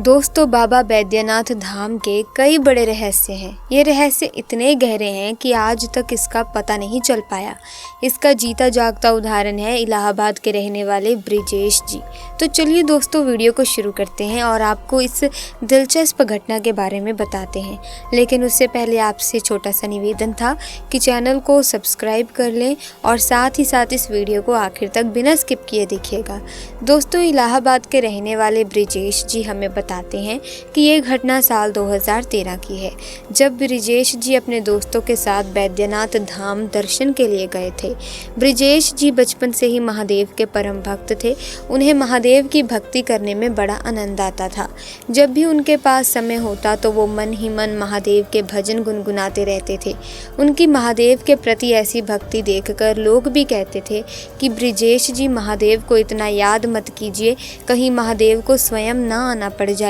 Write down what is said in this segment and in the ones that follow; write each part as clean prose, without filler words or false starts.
दोस्तों, बाबा बैद्यनाथ धाम के कई बड़े रहस्य हैं। ये रहस्य इतने गहरे हैं कि आज तक इसका पता नहीं चल पाया। इसका जीता जागता उदाहरण है इलाहाबाद के रहने वाले ब्रिजेश जी। तो चलिए दोस्तों, वीडियो को शुरू करते हैं और आपको इस दिलचस्प घटना के बारे में बताते हैं। लेकिन उससे पहले आपसे छोटा सा निवेदन था कि चैनल को सब्सक्राइब कर लें और साथ ही साथ इस वीडियो को आखिर तक बिना स्किप किए देखिएगा। दोस्तों, इलाहाबाद के रहने वाले ब्रिजेश जी हमें बताते हैं कि ये घटना साल 2013 की है, जब ब्रिजेश जी अपने दोस्तों के साथ बैद्यनाथ धाम दर्शन के लिए गए थे। ब्रिजेश जी बचपन से ही महादेव के परम भक्त थे। उन्हें महादेव की भक्ति करने में बड़ा आनंद आता था। जब भी उनके पास समय होता तो वो मन ही मन महादेव के भजन गुनगुनाते रहते थे। उनकी महादेव के प्रति ऐसी भक्ति देखकर लोग भी कहते थे कि ब्रिजेश जी महादेव को इतना याद मत कीजिए, कहीं महादेव को स्वयं ना आना पड़ जाए।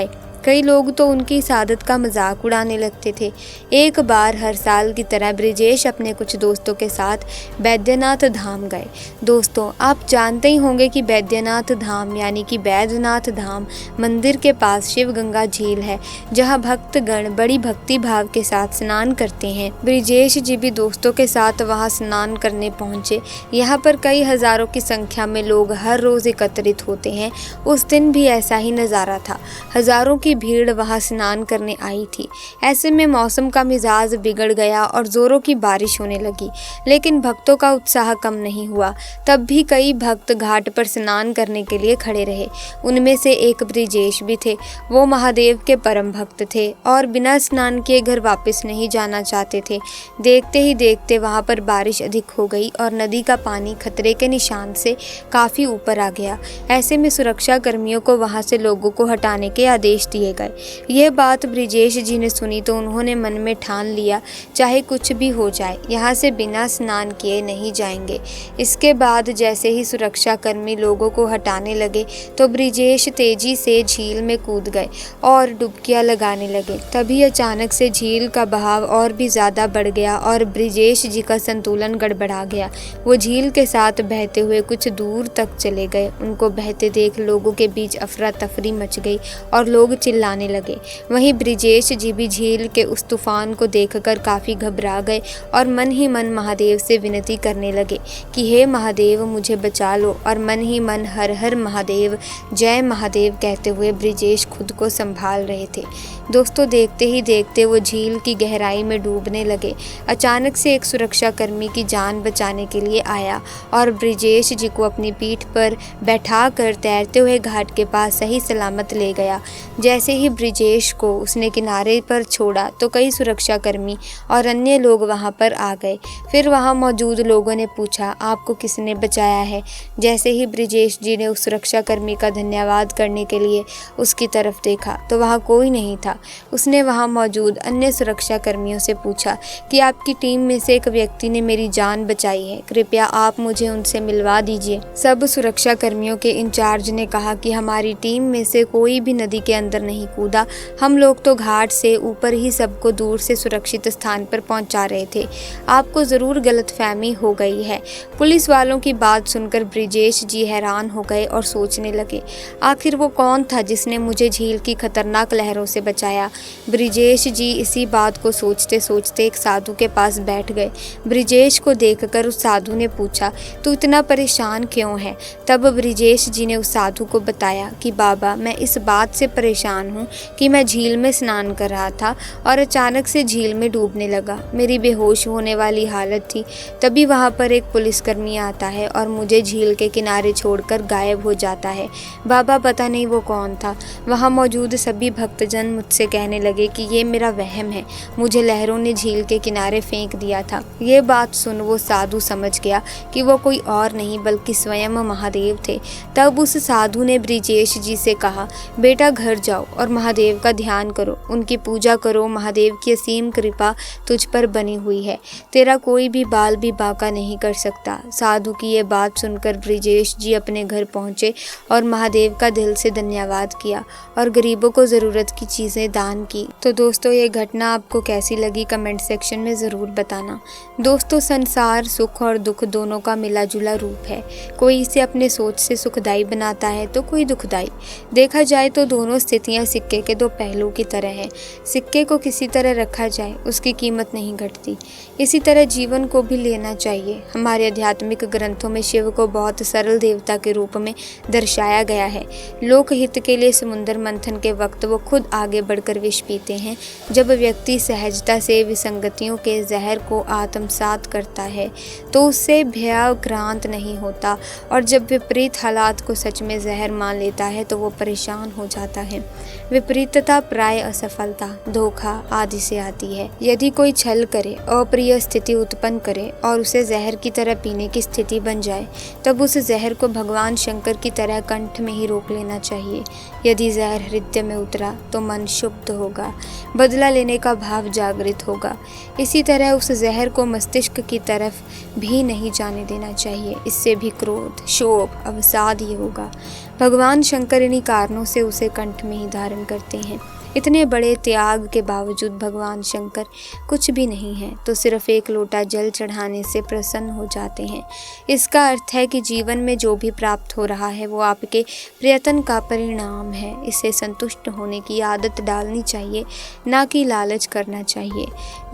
कई लोग तो उनकी इस आदत का मजाक उड़ाने लगते थे। एक बार हर साल की तरह ब्रिजेश अपने कुछ दोस्तों के साथ बैद्यनाथ धाम गए। दोस्तों, आप जानते ही होंगे कि बैद्यनाथ धाम यानी कि बैद्यनाथ धाम मंदिर के पास शिव गंगा झील है, जहां भक्तगण बड़ी भक्ति भाव के साथ स्नान करते हैं। ब्रिजेश जी भी दोस्तों के साथ वहां स्नान करने पहुंचे। यहाँ पर कई हजारों की संख्या में लोग हर रोज एकत्रित होते हैं। उस दिन भी ऐसा ही नज़ारा था। हजारों की भीड़ वहां स्नान करने आई थी। ऐसे में मौसम का मिजाज बिगड़ गया और जोरों की बारिश होने लगी, लेकिन भक्तों का उत्साह कम नहीं हुआ। तब भी कई भक्त घाट पर स्नान करने के लिए खड़े रहे। उनमें से एक ब्रिजेश भी थे। वो महादेव के परम भक्त थे और बिना स्नान किए घर वापस नहीं जाना चाहते थे। देखते ही देखते वहां पर बारिश अधिक हो गई और नदी का पानी खतरे के निशान से काफी ऊपर आ गया। ऐसे में सुरक्षा कर्मियों को वहां से लोगों को हटाने के आदेश दिए गए। यह बात ब्रिजेश जी ने सुनी तो उन्होंने मन में ठान लिया, चाहे कुछ भी हो जाए, यहाँ से बिना स्नान किए नहीं जाएंगे। इसके बाद जैसे ही सुरक्षा कर्मी लोगों को हटाने लगे तो ब्रिजेश तेजी से झील में कूद गए और डुबकियां लगाने लगे। तभी अचानक से झील का बहाव और भी ज्यादा बढ़ गया और ब्रिजेश जी का संतुलन गड़बड़ा गया। वो झील के साथ बहते हुए कुछ दूर तक चले गए। उनको बहते देख लोगों के बीच अफरा तफरी मच गई और लोग चिल्लाने लगे। वहीं ब्रिजेश जी भी झील के उस तूफान को देखकर काफी घबरा गए और मन ही मन महादेव से विनती करने लगे कि हे महादेव, मुझे बचा लो। और मन ही मन हर हर महादेव, जय महादेव कहते हुए ब्रिजेश खुद को संभाल रहे थे। दोस्तों, देखते ही देखते वो झील की गहराई में डूबने लगे। अचानक से एक सुरक्षा कर्मी की जान बचाने के लिए आया और ब्रिजेश जी को अपनी पीठ पर बैठा कर तैरते हुए घाट के पास सही सलामत ले गया। जैसे ही ब्रिजेश को उसने किनारे पर छोड़ा तो कई सुरक्षा कर्मी और अन्य लोग वहां पर आ गए। फिर वहां मौजूद लोगों ने पूछा, आपको किसने बचाया है? जैसे ही ब्रिजेश जी ने उस सुरक्षा कर्मी का धन्यवाद करने के लिए उसकी तरफ देखा तो वहां कोई नहीं था। उसने वहां मौजूद अन्य सुरक्षा कर्मियों से पूछा कि आपकी टीम में से एक व्यक्ति ने मेरी जान बचाई है, कृपया आप मुझे उनसे मिलवा दीजिए। सब सुरक्षा कर्मियों के इंचार्ज ने कहा कि हमारी टीम में से कोई भी नदी के अंदर नहीं कूदा। हम लोग तो घाट से ऊपर ही सबको दूर से सुरक्षित स्थान पर पहुंचा रहे थे। आपको जरूर गलतफहमी हो गई है। पुलिस वालों की बात सुनकर ब्रिजेश जी हैरान हो गए और सोचने लगे, आखिर वो कौन था जिसने मुझे झील की खतरनाक लहरों से बचाया। ब्रिजेश जी इसी बात को सोचते सोचते एक साधु के पास बैठ गए। ब्रिजेश को देखकर उस साधु ने पूछा, तू इतना परेशान क्यों है? तब ब्रिजेश जी ने उस साधु को बताया कि बाबा, मैं इस बात से परेशान हूँ कि मैं झील में स्नान कर रहा था और अचानक से झील में डूबने लगा। मेरी बेहोश होने वाली हालत थी। तभी वहाँ पर एक पुलिसकर्मी आता है और मुझे झील के किनारे छोड़कर गायब हो जाता है। बाबा, पता नहीं वो कौन था। वहाँ मौजूद सभी भक्तजन मुझसे कहने लगे कि ये मेरा वहम है, मुझे लहरों ने झील के किनारे फेंक दिया था। ये बात सुन वो साधु समझ गया कि वो कोई और नहीं बल्कि स्वयं महादेव थे। तब उस साधु ने ब्रिजेश जी से कहा, बेटा घर जाओ और महादेव का ध्यान करो, उनकी पूजा करो। महादेव की असीम कृपा तुझ पर बनी हुई है, तेरा कोई भी बाल भी बांका नहीं कर सकता। साधु की ये बात सुनकर ब्रिजेश जी अपने घर पहुंचे और महादेव का दिल से धन्यवाद किया और गरीबों को ज़रूरत की चीज़ें दान की। तो दोस्तों, ये घटना आपको कैसी लगी कमेंट सेक्शन में ज़रूर बताना। दोस्तों, संसार सुख और दुख दोनों का मिला जुला रूप है। कोई इसे अपने सोच से सुखदायी बनाता है तो कोई दुखदायी। देखा जाए तो दोनों स्थितियाँ दुनिया सिक्के के दो पहलू की तरह है। सिक्के को किसी तरह रखा जाए उसकी कीमत नहीं घटती। इसी तरह जीवन को भी लेना चाहिए। हमारे आध्यात्मिक ग्रंथों में शिव को बहुत सरल देवता के रूप में दर्शाया गया है। लोकहित के लिए समुद्र मंथन के वक्त वो खुद आगे बढ़कर विष पीते हैं। जब व्यक्ति सहजता से विसंगतियों के जहर को आत्मसात करता है तो उससे भयाक्रांत नहीं होता, और जब विपरीत हालात को सच में जहर मान लेता है तो वो परेशान हो जाता है। विपरीतता प्राय असफलता, धोखा आदि से आती है। यदि कोई छल करे, अप्रिय स्थिति उत्पन्न करे और उसे जहर की तरह पीने की स्थिति बन जाए, तब उस जहर को भगवान शंकर की तरह कंठ में ही रोक लेना चाहिए। यदि जहर हृदय में उतरा तो मन शुद्ध होगा, बदला लेने का भाव जागृत होगा। इसी तरह उस जहर को मस्तिष्क की तरफ भी नहीं जाने देना चाहिए। इससे भी क्रोध, शोक, अवसाद ही होगा। भगवान शंकर इन्हीं कारणों से उसे कंठ में ही धारण करते हैं। इतने बड़े त्याग के बावजूद भगवान शंकर कुछ भी नहीं है तो सिर्फ एक लोटा जल चढ़ाने से प्रसन्न हो जाते हैं। इसका अर्थ है कि जीवन में जो भी प्राप्त हो रहा है वो आपके प्रयत्न का परिणाम है। इससे संतुष्ट होने की आदत डालनी चाहिए, ना कि लालच करना चाहिए।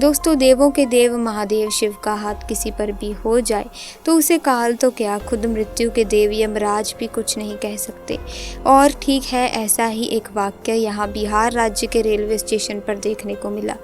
दोस्तों, देवों के देव महादेव शिव का हाथ किसी पर भी हो जाए तो उसे काल तो क्या, खुद मृत्यु के देव यमराज भी कुछ नहीं कह सकते। और ठीक है, ऐसा ही एक वाक्य यहाँ बिहार राज्य के रेलवे स्टेशन पर देखने को मिला,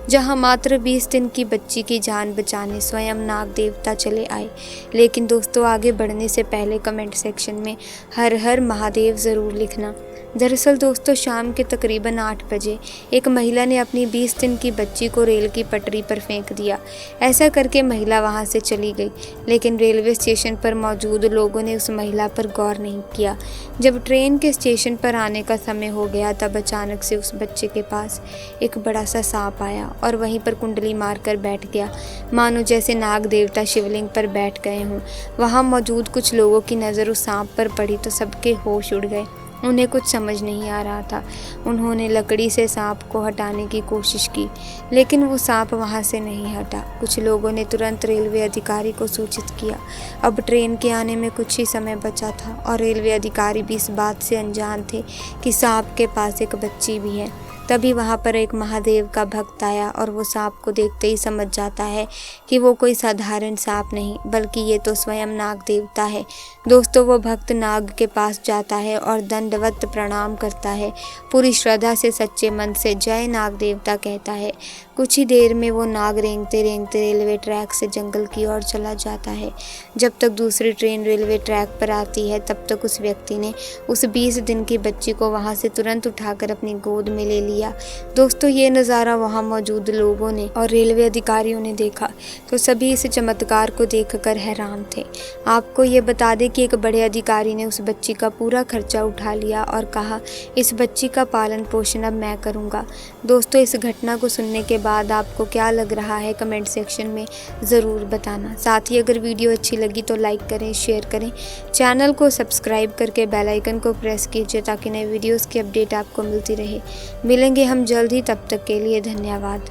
जहां मात्र 20 दिन की बच्ची की जान बचाने स्वयं नाग देवता चले आए। लेकिन दोस्तों, आगे बढ़ने से पहले कमेंट सेक्शन में हर हर महादेव ज़रूर लिखना। दरअसल दोस्तों, शाम के तकरीबन 8 बजे एक महिला ने अपनी 20 दिन की बच्ची को रेल की पटरी पर फेंक दिया। ऐसा करके महिला वहां से चली गई, लेकिन रेलवे स्टेशन पर मौजूद लोगों ने उस महिला पर गौर नहीं किया। जब ट्रेन के स्टेशन पर आने का समय हो गया तब अचानक से उस बच्चे के पास एक बड़ा सा सांप आया और वहीं पर कुंडली मारकर बैठ गया, मानो जैसे नाग देवता शिवलिंग पर बैठ गए हों। वहाँ मौजूद कुछ लोगों की नज़र उस सांप पर पड़ी तो सबके होश उड़ गए। उन्हें कुछ समझ नहीं आ रहा था। उन्होंने लकड़ी से सांप को हटाने की कोशिश की, लेकिन वो सांप वहाँ से नहीं हटा। कुछ लोगों ने तुरंत रेलवे अधिकारी को सूचित किया। अब ट्रेन के आने में कुछ ही समय बचा था और रेलवे अधिकारी भी इस बात से अनजान थे कि सांप के पास एक बच्ची भी है। तभी वहाँ पर एक महादेव का भक्त आया और वो सांप को देखते ही समझ जाता है कि वो कोई साधारण सांप नहीं बल्कि ये तो स्वयं नाग देवता है। दोस्तों, वो भक्त नाग के पास जाता है और दंडवत प्रणाम करता है। पूरी श्रद्धा से सच्चे मन से जय नाग देवता कहता है। कुछ ही देर में वो नाग रेंगते रेंगते रेलवे ट्रैक से जंगल की ओर चला जाता है। जब तक दूसरी ट्रेन रेलवे ट्रैक पर आती है तब तक उस व्यक्ति ने उस 20 दिन की बच्ची को वहाँ से तुरंत उठाकर अपनी गोद में ले लिया। दोस्तों, ये नज़ारा वहाँ मौजूद लोगों ने और रेलवे अधिकारियों ने देखा तो सभी इस चमत्कार को देखकर हैरान थे। आपको ये बता दें कि एक बड़े अधिकारी ने उस बच्ची का पूरा खर्चा उठा लिया और कहा, इस बच्ची का पालन पोषण अब मैं करूँगा। दोस्तों, इस घटना को सुनने के बाद आपको क्या लग रहा है कमेंट सेक्शन में ज़रूर बताना। साथ ही अगर वीडियो अच्छी लगी तो लाइक करें, शेयर करें, चैनल को सब्सक्राइब करके बेल आइकन को प्रेस कीजिए ताकि नए वीडियोस की अपडेट आपको मिलती रहे। मिलेंगे हम जल्द ही, तब तक के लिए धन्यवाद।